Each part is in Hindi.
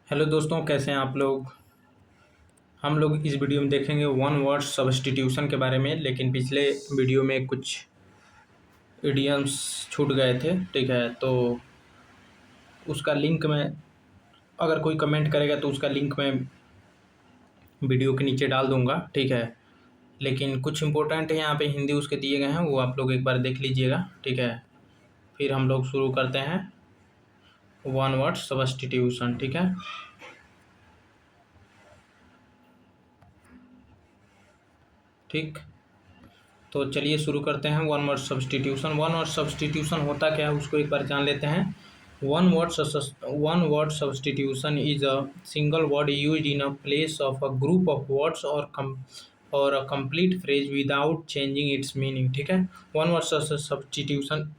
हेलो दोस्तों, कैसे हैं आप लोग। हम लोग इस वीडियो में देखेंगे वन वर्ड सब्स्टिट्यूशन के बारे में। लेकिन पिछले वीडियो में कुछ इडियम्स छूट गए थे, ठीक है। तो उसका लिंक मैं, अगर कोई कमेंट करेगा तो उसका लिंक मैं वीडियो के नीचे डाल दूंगा, ठीक है। लेकिन कुछ इंपॉर्टेंट है यहाँ पे हिंदी उसके दिए गए हैं, वो आप लोग एक बार देख लीजिएगा, ठीक है। फिर हम लोग शुरू करते हैं वन वर्ड सब्स्टिट्यूशन, ठीक है। ठीक, तो चलिए शुरू करते हैं one word substitution. One word substitution होता क्या है उसको एक बार जान लेते हैं। One word substitution is a single word used in a place of a group of words और a complete phrase without changing its meaning, ठीक है। वन वर्ड सब्स्टिट्यूशन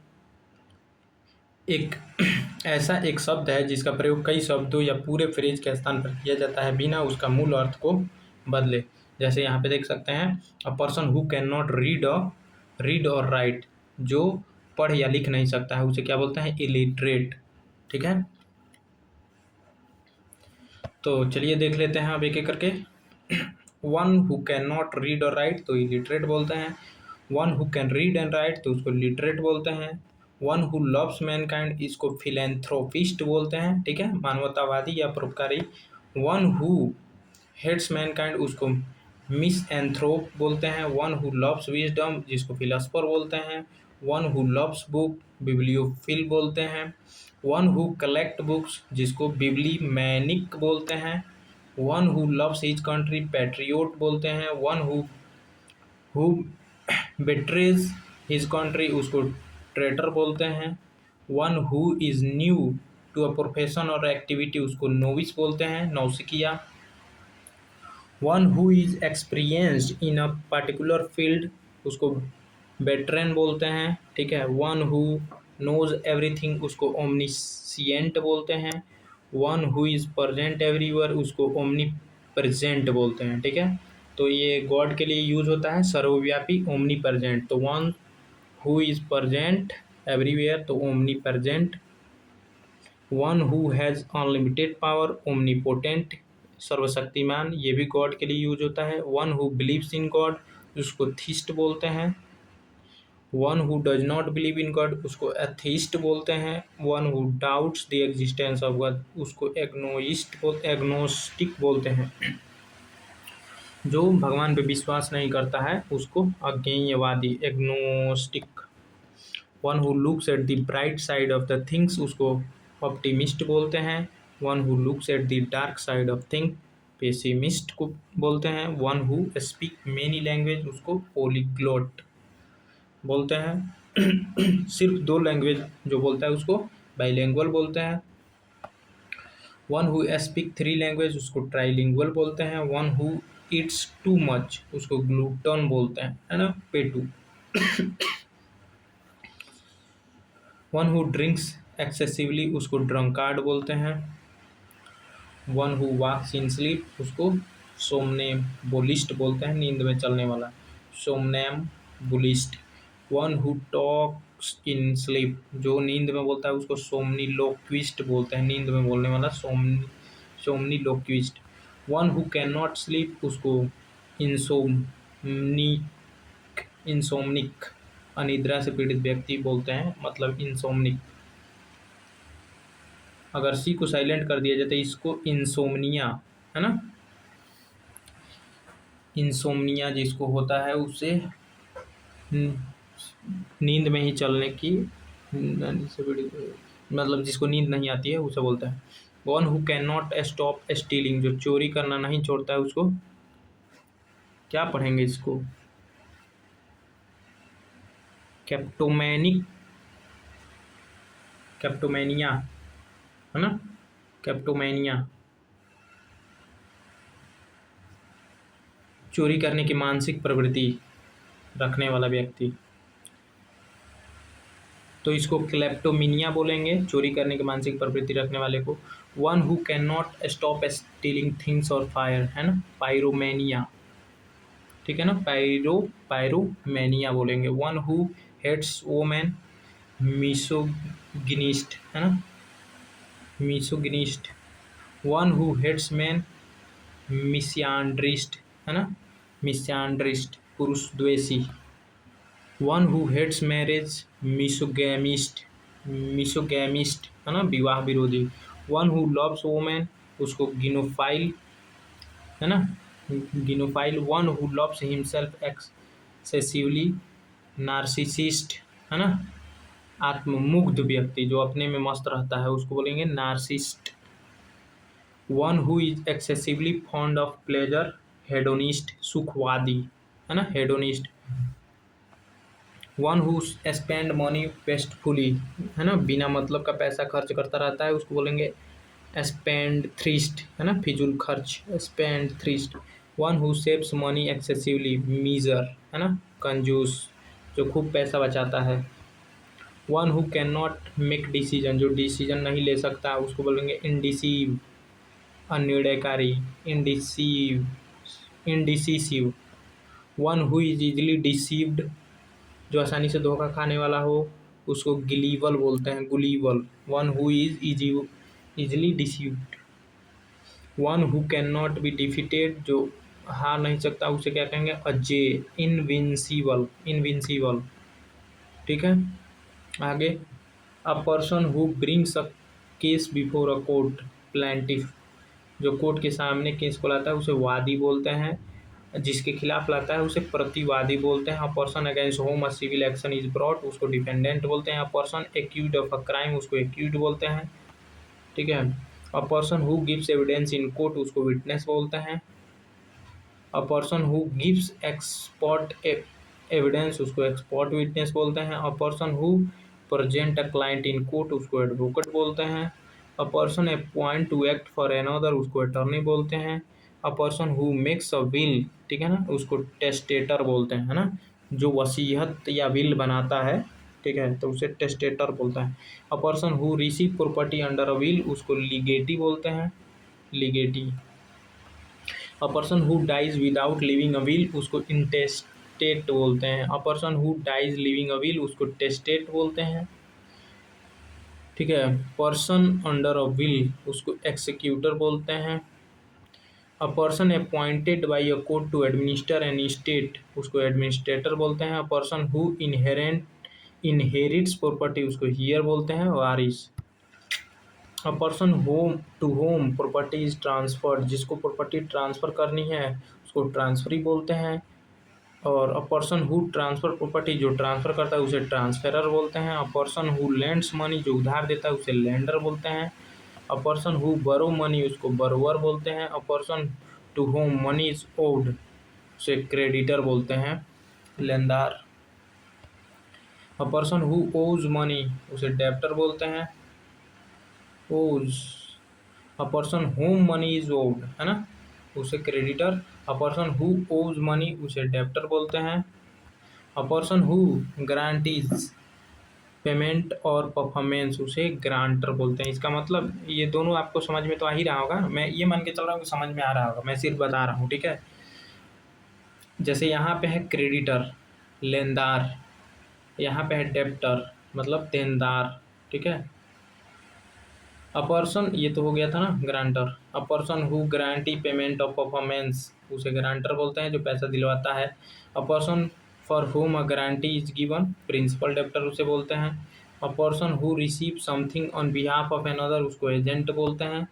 एक ऐसा एक शब्द है जिसका प्रयोग कई शब्दों या पूरे फ्रेज के स्थान पर किया जाता है बिना उसका मूल अर्थ को बदले। जैसे यहाँ पे देख सकते हैं, a person who can not read और राइट, जो पढ़ या लिख नहीं सकता है उसे क्या बोलते हैं, इलिटरेट, ठीक है। तो चलिए देख लेते हैं अब एक एक करके। One who can not read और राइट तो इलिटरेट बोलते हैं। One who can read and right तो उसको लिटरेट बोलते हैं। वन हु लव्स मैनकाइंड इसको फिलेंथ्रोपिस्ट बोलते हैं, ठीक है, मानवतावादी या परोपकारी। वन हु हेट्स मैनकाइंड उसको मिसएंथ्रोप बोलते हैं। वन हु लव्स विजडम जिसको फिलोसफर बोलते हैं। वन हु लव्स बुक बिब्लियोफिल बोलते हैं। वन हु कलेक्ट बुक्स जिसको बिब्लीमैनिक बोलते हैं। One who loves his country patriot बोलते हैं। One who betrays his country उसको ट्रेटर बोलते हैं। One who is new to a profession और एक्टिविटी उसको नोविस बोलते हैं, नौसिखिया। One who is experienced in a particular field उसको वेटरन बोलते हैं, ठीक है। वन हु नोज एवरीथिंग उसको ओमनिसिएंट बोलते हैं। One who is present everywhere उसको ओमनी प्रेजेंट बोलते हैं, ठीक है। तो ये गॉड के लिए यूज होता है, सर्वव्यापी, ओमनी प्रेजेंट। तो one who is present everywhere तो omnipresent. One who has unlimited power omnipotent, सर्वशक्तिमान, ये भी गॉड के लिए यूज होता है। One who believes in God उसको थीस्ट बोलते हैं। One who does not believe in God उसको एथीस्ट बोलते हैं। One who doubts the existence of God उसको एग्नोस्टिक बोलते हैं। जो भगवान पे विश्वास नहीं करता है उसको अज्ञेयवादी, agnostic. One who looks at the bright side of the things उसको ऑप्टिमिस्ट बोलते हैं। One who looks at the dark side of thing pessimist को बोलते हैं। One who speak many language उसको पोलीग्लोट बोलते हैं। सिर्फ दो लैंग्वेज जो बोलता है उसको बाइलिंगुअल बोलते हैं। One who speak three language उसको ट्राइलिंगुअल बोलते हैं। One who eats too much उसको ग्लूटन बोलते हैं, है ना, पेटू। वन हु ड्रिंक्स एक्सेसिवली उसको ड्रंकार्ड बोलते हैं। One who walks in sleep उसको सोमनेम्बुलिस्ट बोलते हैं, नींद में चलने वाला, somnambulist. One who talks in sleep जो नींद में बोलता है उसको सोमनीलोक्विस्ट बोलते हैं, नींद में बोलने वाला, somniloquist. One who can not sleep उसको इंसोमनिक अनिद्रा से पीड़ित व्यक्ति बोलते हैं, मतलब इंसोमनिक। अगर सी को साइलेंट कर दिया जाता है इसको इंसोमनिया, है ना। इंसोमनिया जिसको होता है उसे नींद में ही चलने की, मतलब जिसको नींद नहीं आती है उसे बोलता है। One who can not stop stealing जो चोरी करना नहीं छोड़ता है उसको क्या पढ़ेंगे, इसको कैप्टोमैनिया, है ना, कैप्टोमैनिया। चोरी करने की मानसिक प्रवृत्ति रखने वाला व्यक्ति, तो इसको क्लेप्टोमिनिया बोलेंगे, चोरी करने की मानसिक प्रवृत्ति रखने वाले को। One who can not stop stealing things और फायर, है ना, पायरोमैनिया, ठीक है ना, पायरोमैनिया बोलेंगे। One who hates women misogynist, है ना, misogynist. One who hates man, misandrist, है ना, मिसैंड्रिस्ट पुरुष द्वेषी। One who hates marriage, misogamist, misogamist है ना, विवाह विरोधी। वन हु लव्स वोमेन, उसको गिनोफाइल, है ना, gynophile. One who loves himself excessively, narcissist, है ना, आत्ममुग्ध व्यक्ति जो अपने में मस्त रहता है उसको बोलेंगे narcissist. One who is excessively fond of pleasure, hedonist, सुखवादी, है ना, hedonist. One who spend money wastefully, है ना, बिना मतलब का पैसा खर्च करता रहता है उसको बोलेंगे स्पेंड थ्रिस्ट, है ना, फिजूल खर्च, spendthrift. One who saves money excessively, miser, है ना, कंजूस, जो खूब पैसा बचाता है। One who can not make decision, जो डिसीजन नहीं ले सकता उसको बोलेंगे इंडिसीव, अनिर्णयकारी, indecisive, indecisive. One who is easily deceived, जो आसानी से धोखा खाने वाला हो उसको गिलीवल बोलते हैं, gullible. One who is easily deceived. One who can not be defeated, जो हार नहीं सकता उसे क्या कहेंगे अजेय, इनविंसिबल, इनविंसिबल। ठीक है, आगे। अ person who brings a case before a court, plaintiff, जो कोर्ट के सामने केस को लाता है उसे वादी बोलते हैं, जिसके खिलाफ लाता है उसे प्रतिवादी बोलते हैं। A person against whom a civil action is brought, उसको डिफेंडेंट बोलते हैं। A person accused of a crime, उसको एक्यूज्ड बोलते हैं। ठीक है, a person who gives evidence in court, उसको विटनेस बोलते हैं। A person who gives expert evidence, उसको एक्सपर्ट विटनेस बोलते हैं। A person who present a client in court, उसको एडवोकेट बोलते हैं। A person appoint to act for another, उसको अटॉर्नी बोलते हैं। A person who makes a will, ठीक है ना, उसको टेस्टेटर बोलते हैं, है ना, जो वसीयत या विल बनाता है, ठीक है, तो उसे टेस्टेटर बोलता है। A person who receive property under a will, उसको लीगेटी बोलते हैं, legatee. A person who dies without living a will, उसको इंटेस्टेट बोलते हैं। A person who dies living a will, उसको टेस्टेट बोलते हैं। ठीक है, पर्सन अंडर अ विल, उसको एक्सिक्यूटर बोलते हैं। A person appointed by a court to administer an estate, उसको एडमिनिस्ट्रेटर बोलते हैं। A person who inherits property, उसको हियर बोलते हैं, वारिस। A person whom to whom property is transferred, जिसको प्रॉपर्टी ट्रांसफर करनी है उसको ट्रांसफरी बोलते हैं। और a person who transfer property, जो ट्रांसफर करता है उसे ट्रांसफेरर बोलते हैं। A person who lends money, जो उधार देता है उसे लेंडर बोलते हैं। A person who borrow money, उसको बरोवर बोलते हैं। A person to whom money is owed, उसे क्रेडिटर बोलते हैं, लेनदार। अ पर्सन हु ओज मनी, उसे डेब्टर बोलते हैं, owes. A person whom money is owed, है ना, उसे creditor. A person who owes money, उसे डेब्टर बोलते हैं। A person who guarantees payment और परफॉर्मेंस, उसे ग्रांटर बोलते हैं। इसका मतलब ये दोनों आपको समझ में तो आ ही रहा होगा, मैं ये मान के चल रहा हूँ कि समझ में आ रहा होगा, मैं सिर्फ बता रहा हूँ। ठीक है, जैसे यहाँ पे है क्रेडिटर, लेनदार, यहाँ पे है डेब्टर मतलब देनदार। ठीक है, अ पर्सन, ये तो हो गया था ना grantor. A person who guarantee payment of performance, उसे ग्रांटर बोलते हैं जो पैसा दिलवाता है। A person for whom a guarantee is given, principal debtor उसे बोलते हैं। A person who receive something on behalf of another, उसको एजेंट बोलते हैं।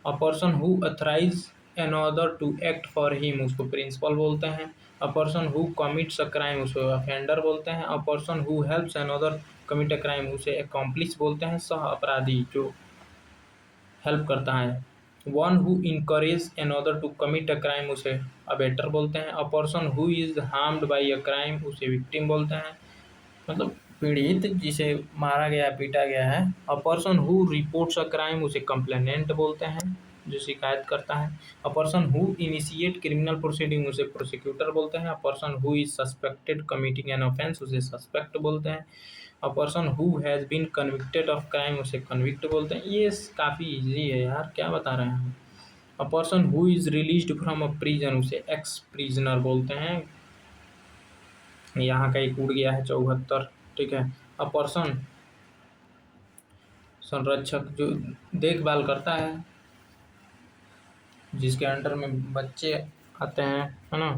A person who authorize another to act for him, उसको प्रिंसिपल बोलते हैं। A person who commits a crime, उसको अफेंडर बोलते हैं। A person who helps another commit a crime, उसे एकम्प्लिस बोलते हैं, सह अपराधी जो हेल्प करता है। One who encourage another to commit a crime, उसे अबेटर बोलते हैं। A person who is harmed by a crime, उसे विक्टिम बोलते हैं, मतलब पीड़ित जिसे मारा गया पीटा गया है। A person who reports a crime, उसे कंप्लेनेंट बोलते हैं जो शिकायत करता है। A person who initiate criminal proceeding, उसे प्रोसिक्यूटर बोलते हैं। A person who is suspected committing an offence, उसे सस्पेक्ट बोलते हैं। A person who has been convicted of crime, उसे कन्विक्ट बोलते हैं। ये काफ़ी इजी है यार, क्या बता रहे हैं हम। अ person who is released from a prison, उसे एक्स प्रिजनर बोलते हैं। यहाँ का एक उड़ गया है 74। ठीक है, अ पर्सन संरक्षक जो देखभाल करता है, जिसके अंडर में बच्चे आते हैं, है ना।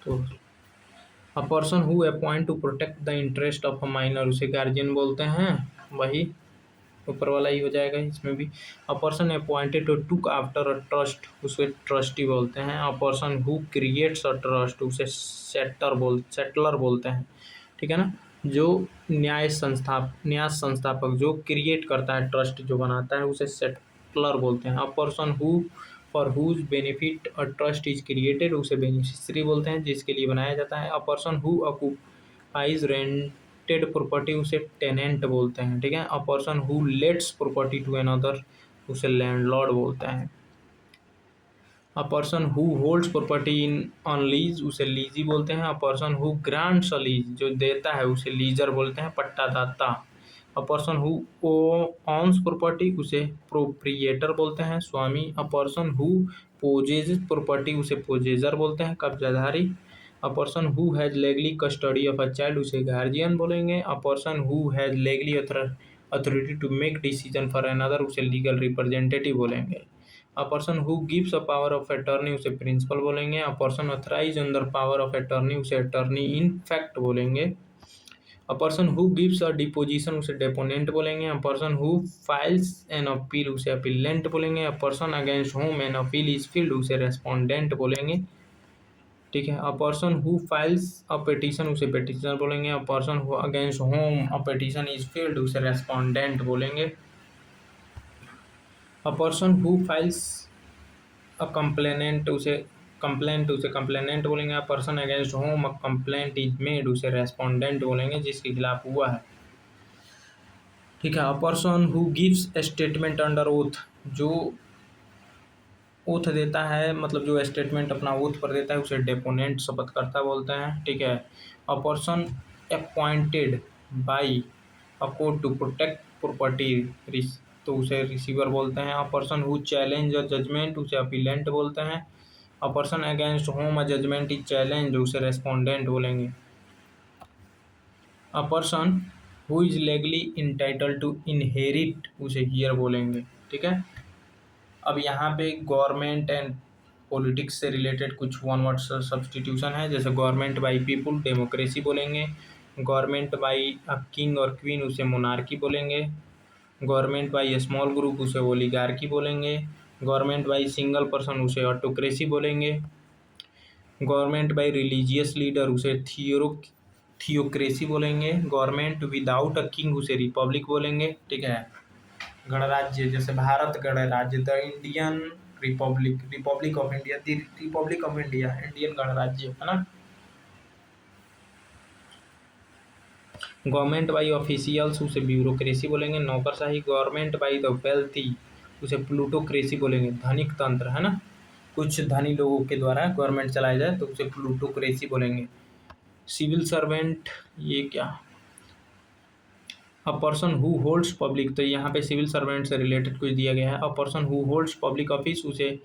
तो अ person who upon two protect the interest of a minor, उसे गार्जियन बोलते हैं। वही ऊपर वाला ही हो जाएगा इसमें भी। A person appointed to took after a trust, उसे ट्रस्टी बोलते हैं। A person who creates a trust, उसे सेटलर बोलते हैं। ठीक है ना। जो न्याय संस्थापक जो क्रिएट करता है, ट्रस्ट जो बनाता है, उसे सेटलर बोलते हैं। A person who for whose benefit a trust is created, उसे बेनिफिशियरी बोलते हैं, जिसके लिए बनाया जाता है। A person who occupies rented property, उसे टेनेंट बोलते हैं। ठीक है। A person who lets property to another, उसे लैंडलॉर्ड बोलते हैं। A person who holds property in on lease, उसे लीजी बोलते हैं। A person who grants a lease, जो देता है, उसे लीजर बोलते हैं, पट्टादाता। A person who owns property, उसे प्रोप्रिएटर बोलते हैं, स्वामी। A person who possesses property, उसे पोजेजर बोलते हैं, कब्जाधारी। A person who has legally custody of a child, उसे गार्जियन बोलेंगे। A person who has legally authority to make decision for another, उसे लीगल रिप्रेजेंटेटिव बोलेंगे। A person who gives a power of attorney, उसे प्रिंसिपल बोलेंगे। A person authorize under power of attorney, उसे अटॉर्नी इन फैक्ट बोलेंगे। A person who gives a deposition, उसे डेपोनेंट बोलेंगे। A person who files an appeal, उसे अपीलेंट बोलेंगे। A person against home an appeal is filled, उसे रेस्पोंडेंट बोलेंगे। ठीक है। A person who files a petition, उसे पिटीशनर बोलेंगे। A person who against whom a petition is filled, उसे रेस्पोंडेंट बोलेंगे। अ पर्सन हु फाइल्स अ उसे कंप्लेनेंट बोलेंगे। A person against whom a complaint is made, उसे रेस्पोंडेंट बोलेंगे, जिसके खिलाफ हुआ है। ठीक है। A person who gives statement under oath, जो ओथ देता है, मतलब जो स्टेटमेंट अपना ओथ पर देता है, उसे डेपोनेंट शपथकर्ता बोलते हैं। ठीक है। A person appointed by a court to protect property, तो उसे रिसीवर बोलते हैं। A person who challenge a judgment, उसे अपीलेंट बोलते हैं। A person against whom a judgment is challenge, उसे रेस्पोंडेंट बोलेंगे। A person who is legally entitled to inherit, उसे हियर बोलेंगे। ठीक है। अब यहाँ पे गवर्नमेंट एंड पॉलिटिक्स से रिलेटेड कुछ वन वर्ड सब्सटीट्यूशन है, जैसे गवर्नमेंट बाई पीपुल, डेमोक्रेसी बोलेंगे। गवर्नमेंट बाई अ किंग और क्वीन, उसे मोनार्की बोलेंगे। गवर्नमेंट बाई स्मॉल ग्रुप, उसे ओलिगार्की बोलेंगे। गवर्नमेंट बाई सिंगल पर्सन, उसे ऑटोक्रेसी बोलेंगे। गवर्नमेंट बाई रिलीजियस लीडर, उसे थियोक्रेसी बोलेंगे। गवर्नमेंट विदाउट अ किंग, उसे रिपब्लिक बोलेंगे। ठीक है। गणराज्य, जैसे भारत गणराज्य, the Indian Republic, Republic of India, the Republic of India, Indian गणराज्य, है ना। गवर्नमेंट बाई ऑफिशियल्स, उसे ब्यूरोक्रेसी बोलेंगे, नौकरशाही। गवर्नमेंट बाई द वेल्थी, उसे प्लूटोक्रेसी बोलेंगे, धनिक तंत्र, है ना। कुछ धनी लोगों के द्वारा गवर्नमेंट चलाया जाए तो उसे प्लूटोक्रेसी बोलेंगे। सिविल सर्वेंट, ये क्या, अ पर्सन हु होल्ड्स पब्लिक, तो यहाँ पे सिविल सर्वेंट से रिलेटेड कुछ दिया गया है। A person who holds public office, उसे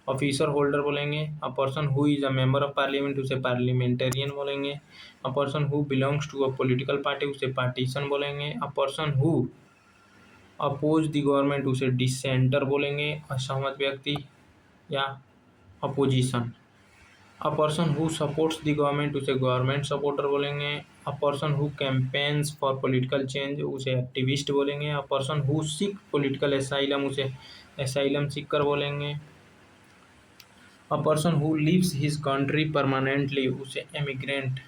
ऑफिसर होल्डर बोलेंगे। A person who is a member of parliament, उसे पार्लियामेंटेरियन बोलेंगे। A person who belongs to a political party, उसे पार्टीशन बोलेंगे। A person who oppose the government, उसे डिसेंटर बोलेंगे, असहमत व्यक्ति या opposition. A person who supports the government, उसे गवर्नमेंट सपोर्टर बोलेंगे। A person who campaigns for political change, उसे एक्टिविस्ट बोलेंगे। A person who seek political asylum, उसे एसाइलम सीकर बोलेंगे। A person who leaves his country permanently, उसे इमिग्रेंट।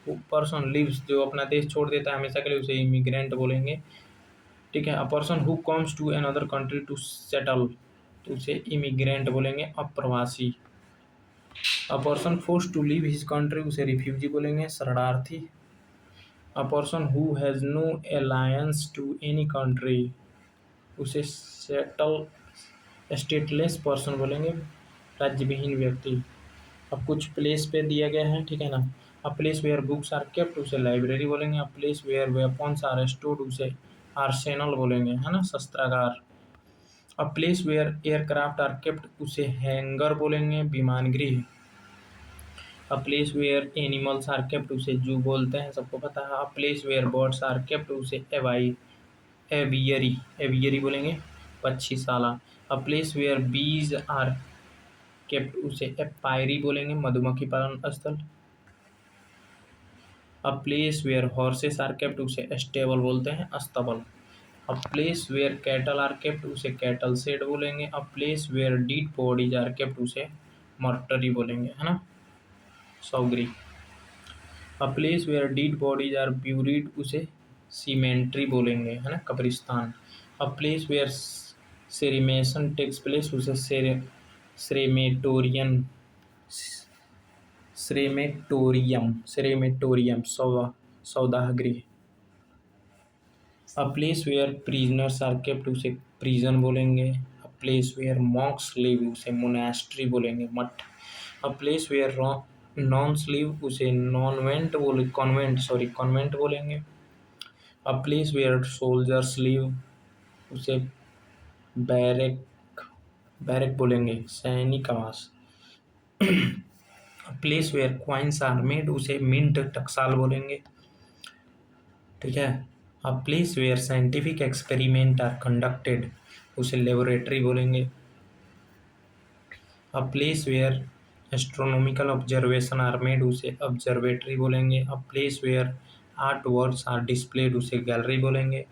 पर्सन लिव्स, जो अपना देश छोड़ देता है हमेशा के लिए, उसे इमिग्रेंट बोलेंगे। ठीक है। A person who comes to another country to settle, तो उसे इमिग्रेंट बोलेंगे, अप्रवासी। A person force to leave his country, उसे रिफ्यूजी बोलेंगे, शरणार्थी। A person who has no alliance to any country, उसे सेटल स्टेटलेस पर्सन बोलेंगे, राज्य विहीन व्यक्ति। अब कुछ प्लेस पे दिया गया है, ठीक है ना। A place where books are kept, उसे लाइब्रेरी बोलेंगे। A place where weapons are stored, उसे आर्सेनल बोलेंगे, है ना, शस्त्रागार। A place where aircraft are kept, उसे हैंगर बोलेंगे, विमानगृह। A place where animals are kept, उसे जू बोलते हैं, सबको पता है। A place where birds are kept, उसे एवियरी, एवियरी बोलेंगे, पक्षीशाला। A place where bees are kept उसे एपायरी बोलेंगे, मधुमक्खी पालन स्थल। A place where horses are kept उसे स्टेबल बोलते हैं, अस्तबल। A place where cattle are kept उसे कैटल शेड बोलेंगे। A place where dead bodies are kept उसे मॉर्टरी बोलेंगे, है ना, सौगरी। A place where dead bodies are buried उसे सीमेंट्री बोलेंगे, है ना, कब्रिस्तान। A place where cremation takes place उसे श्रेमेटोरियन श्रेमेटोरियम सौदाह गृह। A place where prisoners are kept उसे प्रिजन बोलेंगे। A place where monks live उसे मोनास्ट्री बोलेंगे, मठ। A place where nuns live उसे कॉन्वेंट बोलेंगे। A place where soldiers live उसे बैरक बैरक बोलेंगे, सैनिक आवास। Place where coins are made उसे मिंट टकसाल बोलेंगे, ठीक है। A place where scientific experiment are conducted उसे लेबोरेटरी बोलेंगे। A place where astronomical observation are made उसे ऑब्जर्वेटरी बोलेंगे। A place where art works are displayed उसे गैलरी बोलेंगे।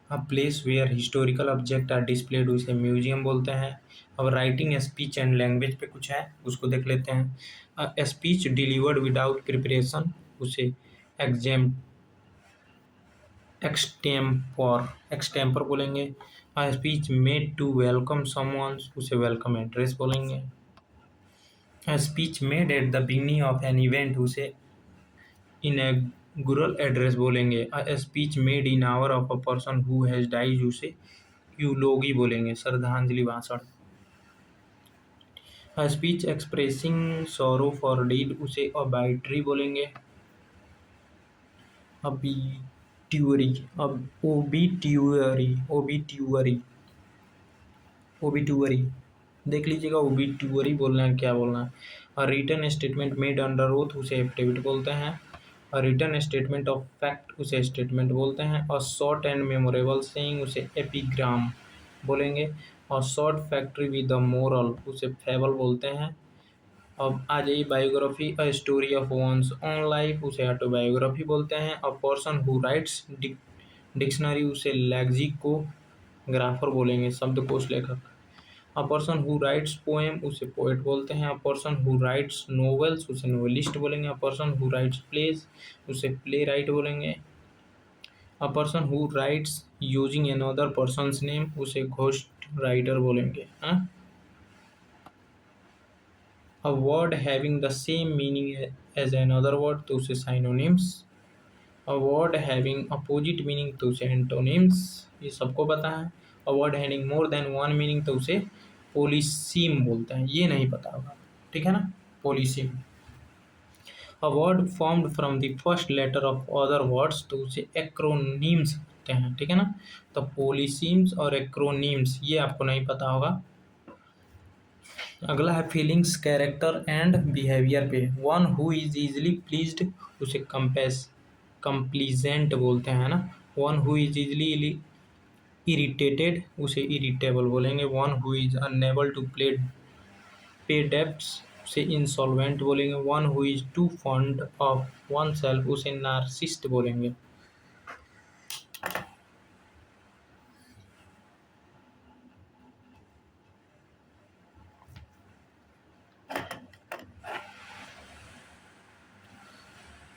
A place where historical object are displayed उसे म्यूजियम बोलते हैं। अब राइटिंग स्पीच एंड लैंग्वेज पे कुछ है, उसको देख लेते हैं। स्पीच डिलीवर्ड विदाउट प्रिपरेशन उसे एग्जाम एक्सटेम्पर बोलेंगे। A speech made to welcome someone उसे वेलकम एड्रेस बोलेंगे। A speech made at the beginning of an event उसे इनॉग्रेशन एड्रेस बोलेंगे। A speech made in honour of a person who has died उसे यूलोगी बोलेंगे, श्रद्धांजलि भाषण। A speech expressing sorrow for dead उसे ओबाइटरी बोलेंगे। ओबिट्यूअरी अब ओबिट्यूअरी देख लीजिएगा, ओबिट्यूअरी बोलना है, क्या बोलना है। A written statement made under oath उसे एफिडेविट बोलते हैं। A written statement of fact उसे स्टेटमेंट बोलते हैं। और शॉर्ट एंड मेमोरेबल सेइंग उसे एपिग्राम बोलेंगे। और short factory with the moral उसे फैबल बोलते हैं। अब आ जाइए biography, a story of one's own life उसे ऑटोबायोग्राफी बोलते हैं। A person who writes dictionary उसे लेक्सिकोग्राफर बोलेंगे, शब्दकोश लेखक। A person who writes poem उसे पोएट बोलते हैं। A person who writes novels उसे नोवेलिस्ट बोलेंगे। A person who writes plays उसे प्ले राइट बोलेंगे। A person who writes using another person's name उसे घोस्ट राइटर बोलेंगे, हाँ। A word having the same meaning as another word तो उसे synonyms. A word having opposite meaning तो उसे एंटोनिम्स, ये सबको पता है। A word having more than one meaning तो उसे पोलिसीम बोलते हैं, ये नहीं पता होगा, ठीक है ना, polysemy. A word formed from the first letter of other words तो उसे एक्रोनीम्स होते हैं, ठीक है ना। तो पोलिसीम्स और एक्रोनीम्स ये आपको नहीं पता होगा। अगला है फीलिंग्स, कैरेक्टर एंड बिहेवियर पे। One who is easily pleased उसे कंप्लीजेंट बोलते हैं ना। One who is easily irritated उसे इरिटेबल बोलेंगे। One who is unable to pay debts उसे इंसॉल्वेंट बोलेंगे। One who is too fond of one self उसे नार्सिस्ट बोलेंगे।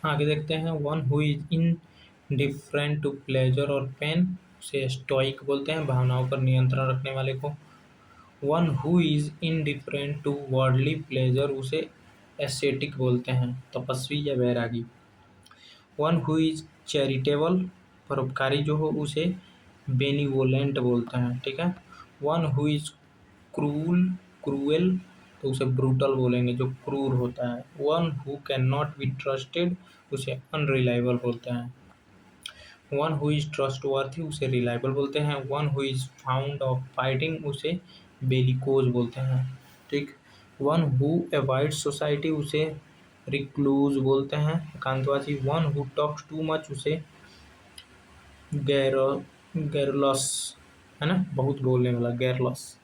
आगे देखते हैं, one who is in different to pleasure और पेन उसे स्टोइक बोलते हैं, भावनाओं पर नियंत्रण रखने वाले को। One who is indifferent to worldly pleasure उसे एसेटिक बोलते हैं, तपस्वी या वैरागी। वन हु इज चैरिटेबल परोपकारी जो हो उसे बेनिवोलेंट बोलते हैं, ठीक है। वन हु इज क्रूएल तो उसे ब्रूटल बोलेंगे, जो क्रूर होता है। One who can not be trusted उसे अनरिलायबल बोलते हैं। वन हु इज ट्रस्टवर्थी उसे रिलायबल बोलते हैं। One who is fond of fighting उसे बेलिकोज बोलते हैं, ठीक। वन हु अवॉइड्स सोसाइटी उसे रिक्लूज बोलते हैं, एकांतवासी। One who talks too much उसे गैरलस, है ना, बहुत बोलने वाला, garrulous.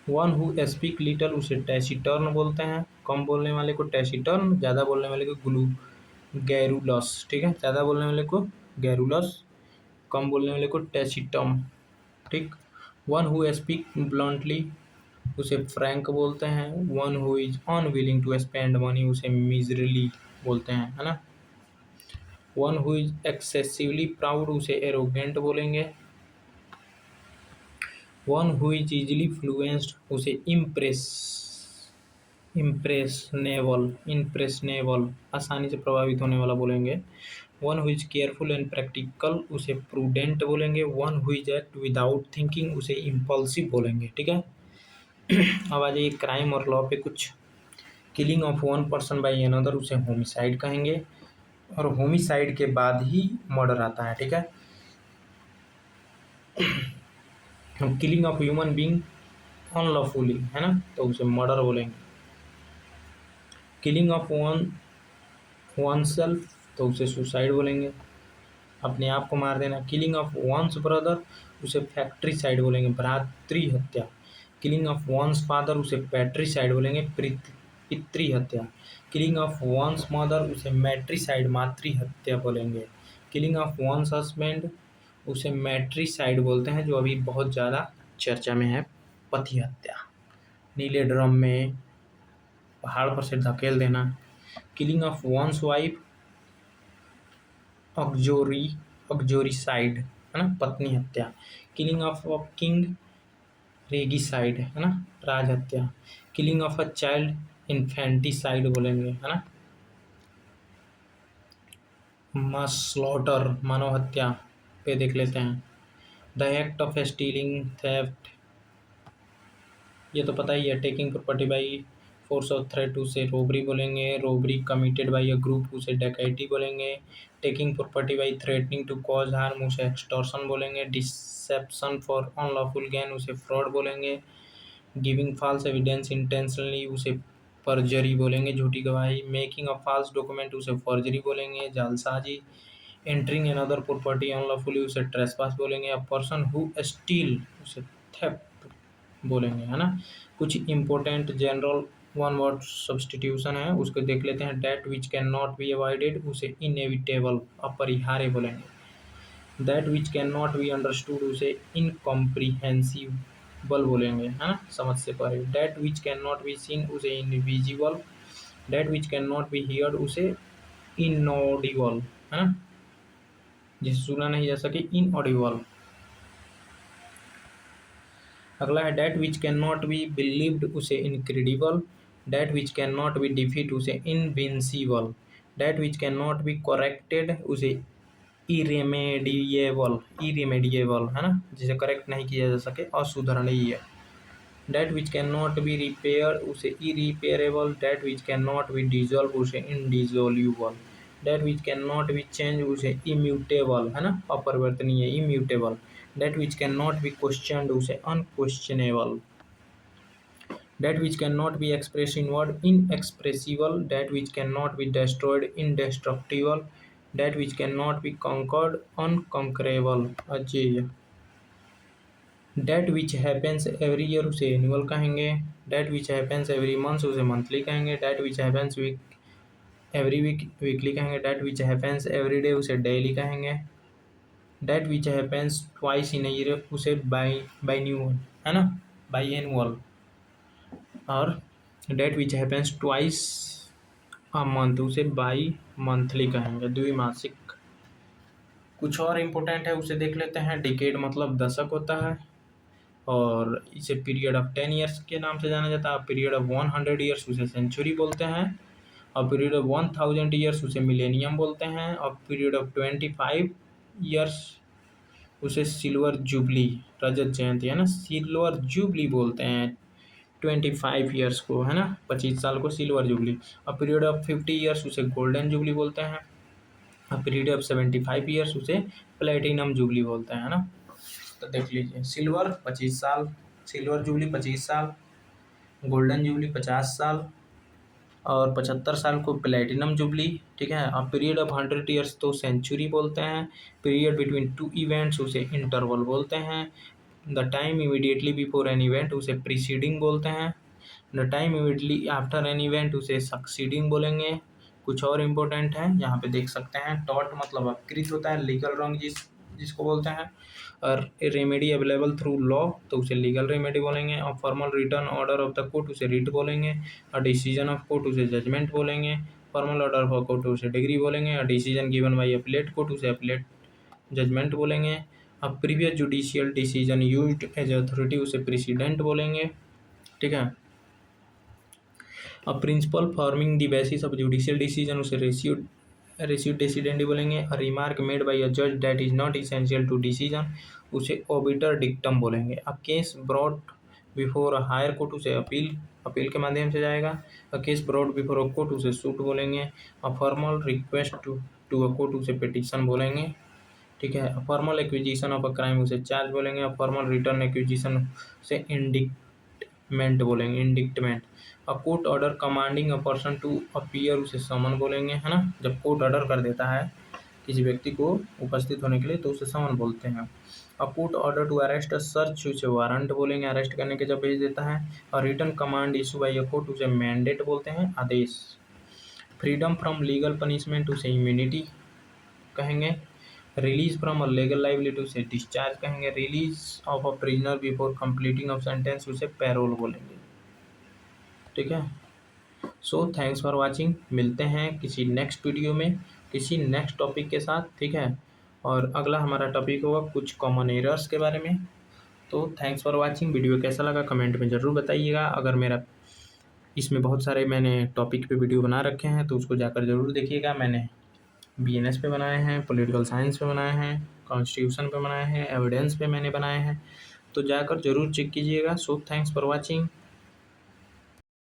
One who speak little उसे टैसीटर्न बोलते हैं, कम बोलने वाले को टैसीटर्न, ज़्यादा बोलने वाले को गैरुलस, ठीक है, ज़्यादा बोलने वाले को गैरुलस, कम बोलने वाले को टैसीटम, ठीक। वन हु स्पीक ब्लंटली उसे फ्रैंक बोलते हैं, one who is unwilling to spend money उसे मिजरली बोलते हैं, है ना। One who is excessively proud उसे एरोगेंट बोलेंगे, one who is easily influenced उसे इम्प्रेसनेबल आसानी से प्रभावित होने वाला बोलेंगे, one who is careful and practical उसे प्रूडेंट बोलेंगे, one who is act without thinking उसे इम्पल्सिव बोलेंगे, ठीक है। अब आ जाइए क्राइम और लॉ पे कुछ। Killing of one person by another उसे होमिसाइड कहेंगे, और होमिसाइड के बाद ही मर्डर आता है, ठीक है। Killing of human being unlawfully, है ना, तो उसे मर्डर बोलेंगे। किलिंग ऑफ वन सेल्फ तो उसे सुसाइड बोलेंगे, अपने आप को मार देना। किलिंग ऑफ वंस ब्रदर उसे फैक्ट्रीसाइड बोलेंगे, भ्रातृ हत्या। किलिंग ऑफ वंस फादर उसे पैट्रीसाइड बोलेंगे, पितृ हत्या। किलिंग ऑफ वंस मदर उसे मैट्रीसाइड, मातृ हत्या बोलेंगे। किलिंग ऑफ वंस हस्बैंड उसे मैट्रीसाइड बोलते हैं, जो अभी बहुत ज़्यादा चर्चा में है, पति हत्या। नीले ड्रम में पहाड़ पर से धकेल देना। किलिंग ऑफ वंस वाइफ ऑक्जोरिसाइड, है ना, पत्नी हत्या। किलिंग ऑफ किंग रेगिसाइड, है ना, राज हत्या। Killing of a child infanticide बोलेंगे, है ना। मस्लॉटर मानव हत्या पे देख लेते हैं। The act of stealing theft, ये तो पता ही है। Taking property by force of threat उसे रोबरी बोलेंगे, robbery committed by a group उसे डकैती बोलेंगे। Taking property by threatening to cause harm उसे एक्सटॉर्शन बोलेंगे। डिसेप्शन फॉर अनलॉफुल गेन उसे फ्रॉड बोलेंगे। गिविंग फॉल्स एविडेंस इंटेंशनली उसे परजरी बोलेंगे, झूठी गवाही। मेकिंग अ फॉल्स डॉक्यूमेंट उसे फॉर्जरी बोलेंगे, जालसाजी। एंटरिंग अनदर प्रॉपर्टी अनलॉफुली उसे ट्रेसपास बोलेंगे। अ पर्सन हु स्टील उसे थेफ्ट बोलेंगे, है ना। कुछ important general one word substitution है, उसको देख लेते हैं। That which can not be avoided उसे इनएविटेबल, अपरिहार्य बोलेंगे। That which can not be understood उसे इनकॉम्प्रिहेंसिबल बोलेंगे, है ना, समझ से परे। That which can not be seen उसे invisible. That which can not be heard उसे इनऑडिबल, है ना, जिसे सुना नहीं जा सके, इनऑडिबल। अगला है that which can not be believed उसे incredible. That which can not be defeat उसे invincible. That which can not be corrected उसे इरेमेडिएबल, है ना, जिसे करेक्ट नहीं किया जा सके, असुधरणीय। That which can not be repair उसे irreparable. That which can not be dissolve उसे indissoluble. That which can not be change उसे इम्यूटेबल, है ना, अपरिवर्तनीय, immutable. That which can not be questioned उसे unquestionable. That which can not be express in word inexpressible. That which can not be destroyed indestructible. That which can not be conquered unconquerable, अजेय। That which happens every year उसे एनुअल कहेंगे। That which happens every month उसे मंथली कहेंगे। That which happens every week weekly कहेंगे। That which happens every day उसे डेली कहेंगे। That which happens twice in year उसे बाइन्यूअल, है ना, बाइएनुअल। और that which happens twice a month उसे बाई मंथली कहेंगे, द्विमासिक। कुछ और इम्पोर्टेंट है उसे देख लेते हैं। डिकेड मतलब दशक होता है, और इसे पीरियड ऑफ 10 ईयर्स के नाम से जाना जाता है। पीरियड ऑफ 100 ईयर्स उसे सेंचुरी बोलते हैं, और पीरियड ऑफ 1000 ईयर्स उसे मिलेनियम बोलते हैं, और पीरियड ऑफ 25 ईयर्स उसे सिल्वर जुबली, रजत जयंती, है ना, सिल्वर जुबली बोलते हैं 25 ईयर्स को, है ना, 25 साल को सिल्वर जुबली। और पीरियड ऑफ 50 ईयर्स उसे गोल्डन जुबली बोलते हैं, और पीरियड ऑफ 75 ईयर्स उसे प्लेटिनम जुबली बोलते हैं, है ना। तो देख लीजिए, सिल्वर 25 साल, सिल्वर जुबली 25 साल, गोल्डन जुबली 50 साल, और 75 साल को प्लेटिनम जुबली, ठीक है। और पीरियड ऑफ 100 ईयर्स तो सेंचुरी बोलते हैं। पीरियड बिटवीन टू इवेंट्स उसे इंटरवल बोलते हैं। The time immediately before N event उसे प्रीसीडिंग बोलते हैं। The time immediately after N event उसे सक्सीडिंग बोलेंगे। कुछ और इम्पोर्टेंट है यहाँ पे देख सकते हैं। टॉट मतलब अपकृत होता है, लीगल रॉन्ग जिसको बोलते हैं। और रेमेडी अवेलेबल थ्रू लॉ तो उसे लीगल रेमेडी बोलेंगे। और formal return order of the court उसे रिट बोलेंगे। और डिसीजन ऑफ कोर्ट उसे जजमेंट बोलेंगे। फॉर्मल ऑर्डर ऑफ कोर्ट उसे डिग्री बोलेंगे। और decision given by appellate court उसे अपीलेट जजमेंट बोलेंगे। अब previous judicial decision used as authority उसे प्रेसिडेंट बोलेंगे। ठीक है। अब principle forming the basis of judicial decision उसे रेस्यूड डिसीडेंट बोलेंगे। A remark made by a जज that is not essential to decision उसे ओबिटर डिक्टम बोलेंगे। A case brought before a higher court उसे अपील के माध्यम से जाएगा। A case brought before a court उसे सूट बोलेंगे। A formal request to a court उसे पिटिशन बोलेंगे। ठीक है। Formal acquisition of a crime उसे चार्ज बोलेंगे। फॉर्मल रिटर्न एक्विजिशन से इंडिक्टमेंट बोलेंगे, indictment. A court order commanding a person to appear उसे समन बोलेंगे, है ना। जब कोर्ट ऑर्डर कर देता है किसी व्यक्ति को उपस्थित होने के लिए तो उसे समन बोलते हैं। A court order to arrest a search उसे वारंट बोलेंगे, अरेस्ट करने के जब भेज देता है। और return command issue by a court उसे मैंडेट बोलते हैं, आदेश। फ्रीडम फ्रॉम लीगल पनिशमेंट उसे इम्यूनिटी कहेंगे। Release from a legal liability उसे डिस्चार्ज कहेंगे। Release of a prisoner before completing of sentence उसे पैरोल बोलेंगे। ठीक है। So thanks for watching. मिलते हैं किसी नेक्स्ट वीडियो में किसी नेक्स्ट टॉपिक के साथ। ठीक है। और अगला हमारा टॉपिक होगा कुछ कॉमन एरर्स के बारे में। तो थैंक्स फॉर वाचिंग। वीडियो कैसा लगा कमेंट में ज़रूर बताइएगा। अगर मेरा इसमें बहुत सारे मैंने टॉपिक पे वीडियो बना रखे हैं तो उसको जाकर ज़रूर देखिएगा। मैंने BNS पे बनाए हैं, पॉलिटिकल साइंस पे बनाए हैं, कॉन्स्टिट्यूशन पे बनाए हैं, एविडेंस पे मैंने बनाए हैं, तो जाकर ज़रूर चेक कीजिएगा। सो थैंक्स फॉर वाचिंग।